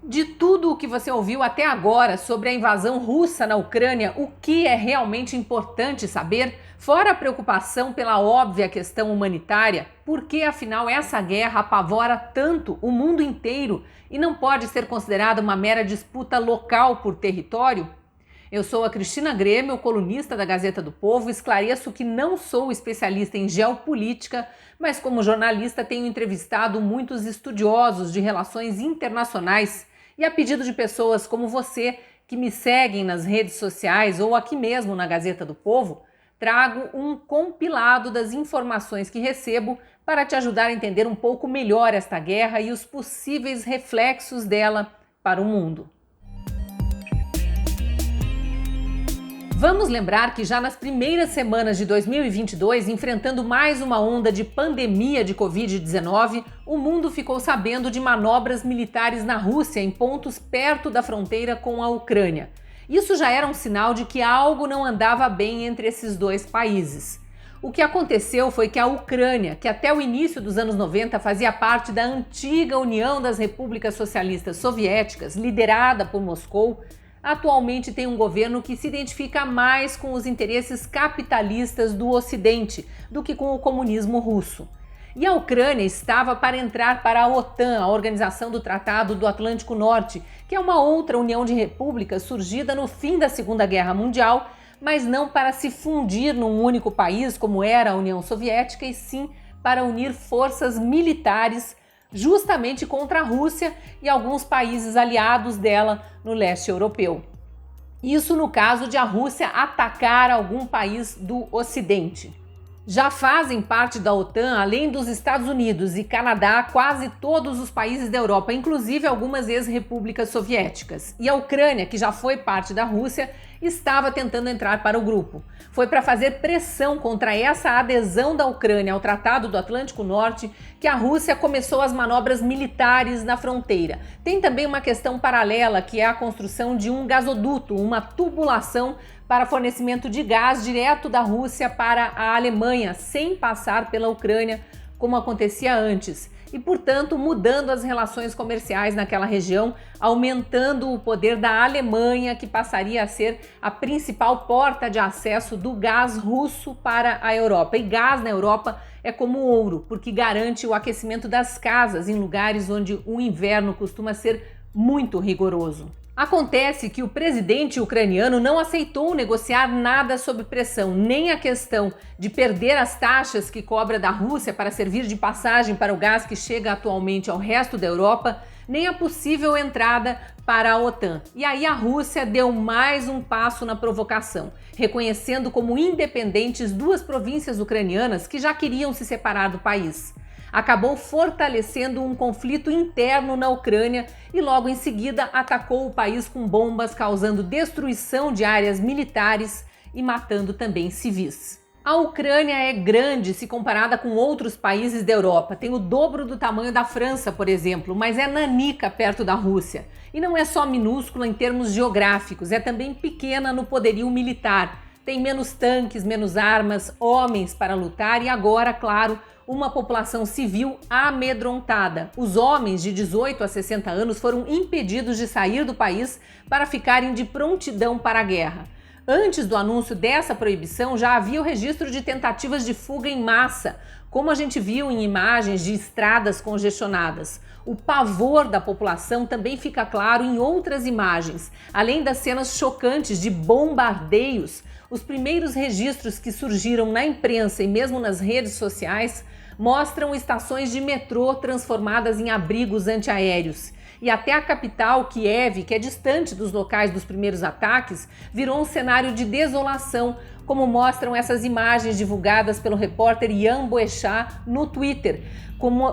De tudo o que você ouviu até agora sobre a invasão russa na Ucrânia, o que é realmente importante saber? Fora a preocupação pela óbvia questão humanitária, por que afinal essa guerra apavora tanto o mundo inteiro e não pode ser considerada uma mera disputa local por território? Eu sou a Cristina Grêmio, colunista da Gazeta do Povo, e esclareço que não sou especialista em geopolítica, mas como jornalista tenho entrevistado muitos estudiosos de relações internacionais e a pedido de pessoas como você que me seguem nas redes sociais ou aqui mesmo na Gazeta do Povo, trago um compilado das informações que recebo para te ajudar a entender um pouco melhor esta guerra e os possíveis reflexos dela para o mundo. Vamos lembrar que já nas primeiras semanas de 2022, enfrentando mais uma onda de pandemia de Covid-19, o mundo ficou sabendo de manobras militares na Rússia em pontos perto da fronteira com a Ucrânia. Isso já era um sinal de que algo não andava bem entre esses dois países. O que aconteceu foi que a Ucrânia, que até o início dos anos 90 fazia parte da antiga União das Repúblicas Socialistas Soviéticas, liderada por Moscou, atualmente tem um governo que se identifica mais com os interesses capitalistas do Ocidente do que com o comunismo russo. E a Ucrânia estava para entrar para a OTAN, a Organização do Tratado do Atlântico Norte, que é uma outra união de repúblicas surgida no fim da Segunda Guerra Mundial, mas não para se fundir num único país como era a União Soviética, e sim para unir forças militares justamente contra a Rússia e alguns países aliados dela no leste europeu. Isso no caso de a Rússia atacar algum país do Ocidente. Já fazem parte da OTAN, além dos Estados Unidos e Canadá, quase todos os países da Europa, inclusive algumas ex-repúblicas soviéticas. E a Ucrânia, que já foi parte da Rússia, estava tentando entrar para o grupo. Foi para fazer pressão contra essa adesão da Ucrânia ao Tratado do Atlântico Norte que a Rússia começou as manobras militares na fronteira. Tem também uma questão paralela, que é a construção de um gasoduto, uma tubulação para fornecimento de gás direto da Rússia para a Alemanha, sem passar pela Ucrânia, como acontecia antes. E, portanto, mudando as relações comerciais naquela região, aumentando o poder da Alemanha, que passaria a ser a principal porta de acesso do gás russo para a Europa. E gás na Europa é como ouro, porque garante o aquecimento das casas em lugares onde o inverno costuma ser muito rigoroso. Acontece que o presidente ucraniano não aceitou negociar nada sob pressão, nem a questão de perder as taxas que cobra da Rússia para servir de passagem para o gás que chega atualmente ao resto da Europa, nem a possível entrada para a OTAN. E aí a Rússia deu mais um passo na provocação, reconhecendo como independentes duas províncias ucranianas que já queriam se separar do país. Acabou fortalecendo um conflito interno na Ucrânia e logo em seguida atacou o país com bombas, causando destruição de áreas militares e matando também civis. A Ucrânia é grande se comparada com outros países da Europa. Tem o dobro do tamanho da França, por exemplo, mas é nanica perto da Rússia. E não é só minúscula em termos geográficos, é também pequena no poderio militar. Tem menos tanques, menos armas, homens para lutar e agora, claro, uma população civil amedrontada. Os homens de 18 a 60 anos foram impedidos de sair do país para ficarem de prontidão para a guerra. Antes do anúncio dessa proibição, já havia o registro de tentativas de fuga em massa, como a gente viu em imagens de estradas congestionadas. O pavor da população também fica claro em outras imagens. Além das cenas chocantes de bombardeios, os primeiros registros que surgiram na imprensa e mesmo nas redes sociais mostram estações de metrô transformadas em abrigos antiaéreos. E até a capital, Kiev, que é distante dos locais dos primeiros ataques, virou um cenário de desolação, como mostram essas imagens divulgadas pelo repórter Yan Boechat no Twitter,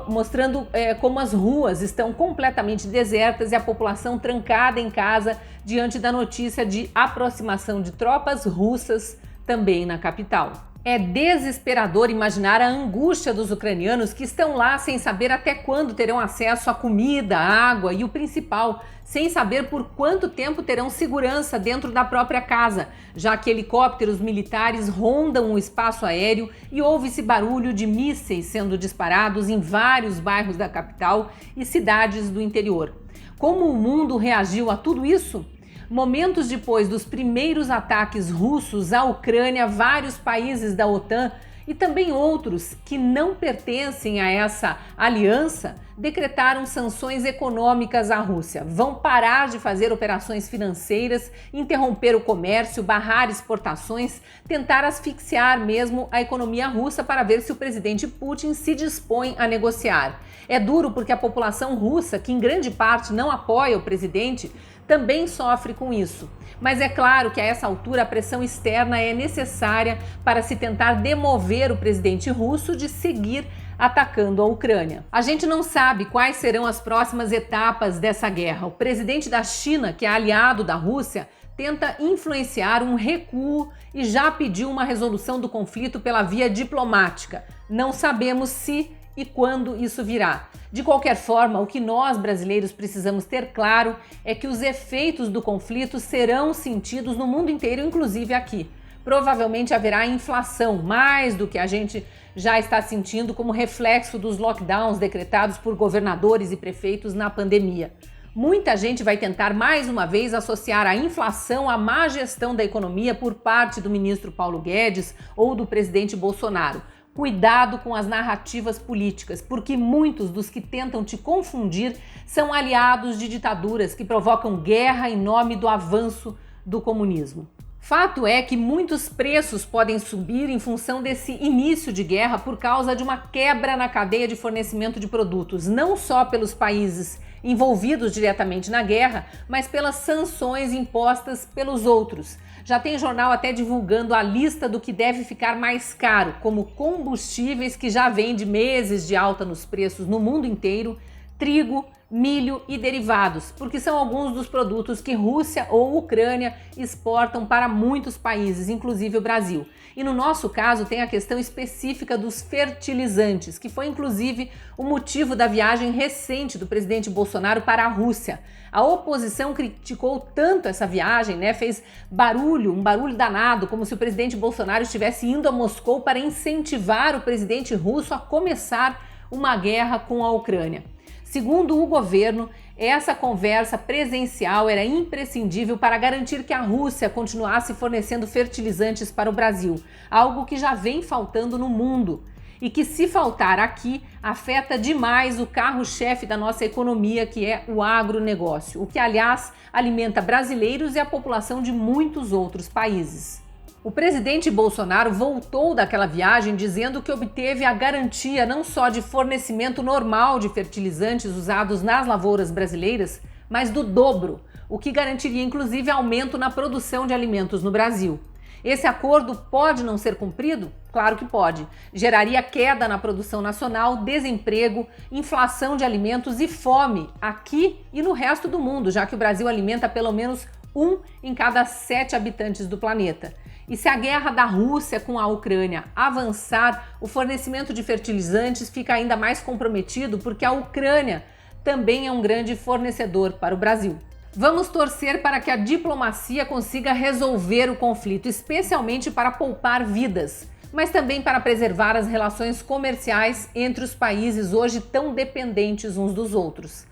mostrando como as ruas estão completamente desertas e a população trancada em casa diante da notícia de aproximação de tropas russas também na capital. É desesperador imaginar a angústia dos ucranianos que estão lá sem saber até quando terão acesso à comida, água e o principal, sem saber por quanto tempo terão segurança dentro da própria casa, já que helicópteros militares rondam o espaço aéreo e ouve-se barulho de mísseis sendo disparados em vários bairros da capital e cidades do interior. Como o mundo reagiu a tudo isso? Momentos depois dos primeiros ataques russos à Ucrânia, vários países da OTAN e também outros que não pertencem a essa aliança decretaram sanções econômicas à Rússia. Vão parar de fazer operações financeiras, interromper o comércio, barrar exportações, tentar asfixiar mesmo a economia russa para ver se o presidente Putin se dispõe a negociar. É duro porque a população russa, que em grande parte não apoia o presidente, também sofre com isso. Mas é claro que a essa altura a pressão externa é necessária para se tentar demover o presidente russo de seguir atacando a Ucrânia. A gente não sabe quais serão as próximas etapas dessa guerra. O presidente da China, que é aliado da Rússia, tenta influenciar um recuo e já pediu uma resolução do conflito pela via diplomática. Não sabemos se e quando isso virá. De qualquer forma, o que nós brasileiros precisamos ter claro é que os efeitos do conflito serão sentidos no mundo inteiro, inclusive aqui. Provavelmente haverá inflação, mais do que a gente já está sentindo como reflexo dos lockdowns decretados por governadores e prefeitos na pandemia. Muita gente vai tentar mais uma vez associar a inflação à má gestão da economia por parte do ministro Paulo Guedes ou do presidente Bolsonaro. Cuidado com as narrativas políticas, porque muitos dos que tentam te confundir são aliados de ditaduras que provocam guerra em nome do avanço do comunismo. Fato é que muitos preços podem subir em função desse início de guerra por causa de uma quebra na cadeia de fornecimento de produtos, não só pelos países envolvidos diretamente na guerra, mas pelas sanções impostas pelos outros. Já tem jornal até divulgando a lista do que deve ficar mais caro, como combustíveis que já vêm de meses de alta nos preços no mundo inteiro, trigo, milho e derivados, porque são alguns dos produtos que Rússia ou Ucrânia exportam para muitos países, inclusive o Brasil. E no nosso caso tem a questão específica dos fertilizantes, que foi inclusive o motivo da viagem recente do presidente Bolsonaro para a Rússia. A oposição criticou tanto essa viagem, fez um barulho danado, como se o presidente Bolsonaro estivesse indo a Moscou para incentivar o presidente russo a começar uma guerra com a Ucrânia. Segundo o governo, essa conversa presencial era imprescindível para garantir que a Rússia continuasse fornecendo fertilizantes para o Brasil, algo que já vem faltando no mundo e que, se faltar aqui, afeta demais o carro-chefe da nossa economia, que é o agronegócio, o que, aliás, alimenta brasileiros e a população de muitos outros países. O presidente Bolsonaro voltou daquela viagem dizendo que obteve a garantia não só de fornecimento normal de fertilizantes usados nas lavouras brasileiras, mas do dobro, o que garantiria inclusive aumento na produção de alimentos no Brasil. Esse acordo pode não ser cumprido? Claro que pode. Geraria queda na produção nacional, desemprego, inflação de alimentos e fome aqui e no resto do mundo, já que o Brasil alimenta pelo menos 1 em cada 7 habitantes do planeta. E se a guerra da Rússia com a Ucrânia avançar, o fornecimento de fertilizantes fica ainda mais comprometido porque a Ucrânia também é um grande fornecedor para o Brasil. Vamos torcer para que a diplomacia consiga resolver o conflito, especialmente para poupar vidas, mas também para preservar as relações comerciais entre os países hoje tão dependentes uns dos outros.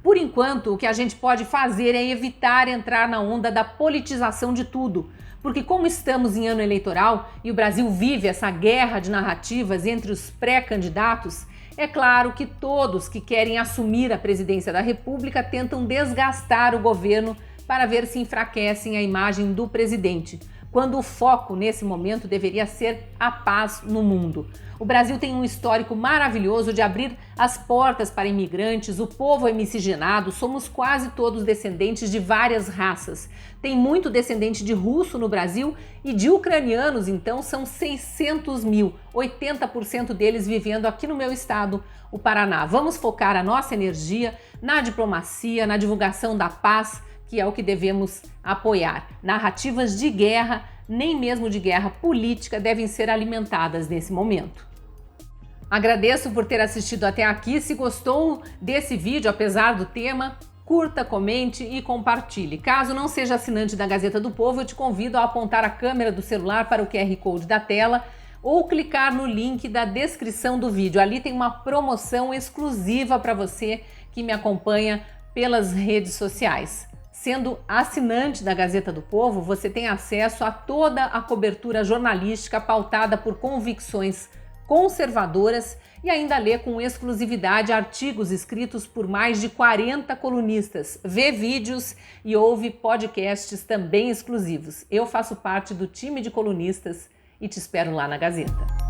Por enquanto, o que a gente pode fazer é evitar entrar na onda da politização de tudo, porque como estamos em ano eleitoral e o Brasil vive essa guerra de narrativas entre os pré-candidatos, é claro que todos que querem assumir a presidência da República tentam desgastar o governo para ver se enfraquecem a imagem do presidente, quando o foco nesse momento deveria ser a paz no mundo. O Brasil tem um histórico maravilhoso de abrir as portas para imigrantes, o povo é miscigenado, somos quase todos descendentes de várias raças. Tem muito descendente de russo no Brasil e de ucranianos, então são 600 mil, 80% deles vivendo aqui no meu estado, o Paraná. Vamos focar a nossa energia na diplomacia, na divulgação da paz, que é o que devemos apoiar. Narrativas de guerra, nem mesmo de guerra política, devem ser alimentadas nesse momento. Agradeço por ter assistido até aqui. Se gostou desse vídeo, apesar do tema, curta, comente e compartilhe. Caso não seja assinante da Gazeta do Povo, eu te convido a apontar a câmera do celular para o QR Code da tela ou clicar no link da descrição do vídeo. Ali tem uma promoção exclusiva para você que me acompanha pelas redes sociais. Sendo assinante da Gazeta do Povo, você tem acesso a toda a cobertura jornalística pautada por convicções conservadoras e ainda lê com exclusividade artigos escritos por mais de 40 colunistas, vê vídeos e ouve podcasts também exclusivos. Eu faço parte do time de colunistas e te espero lá na Gazeta.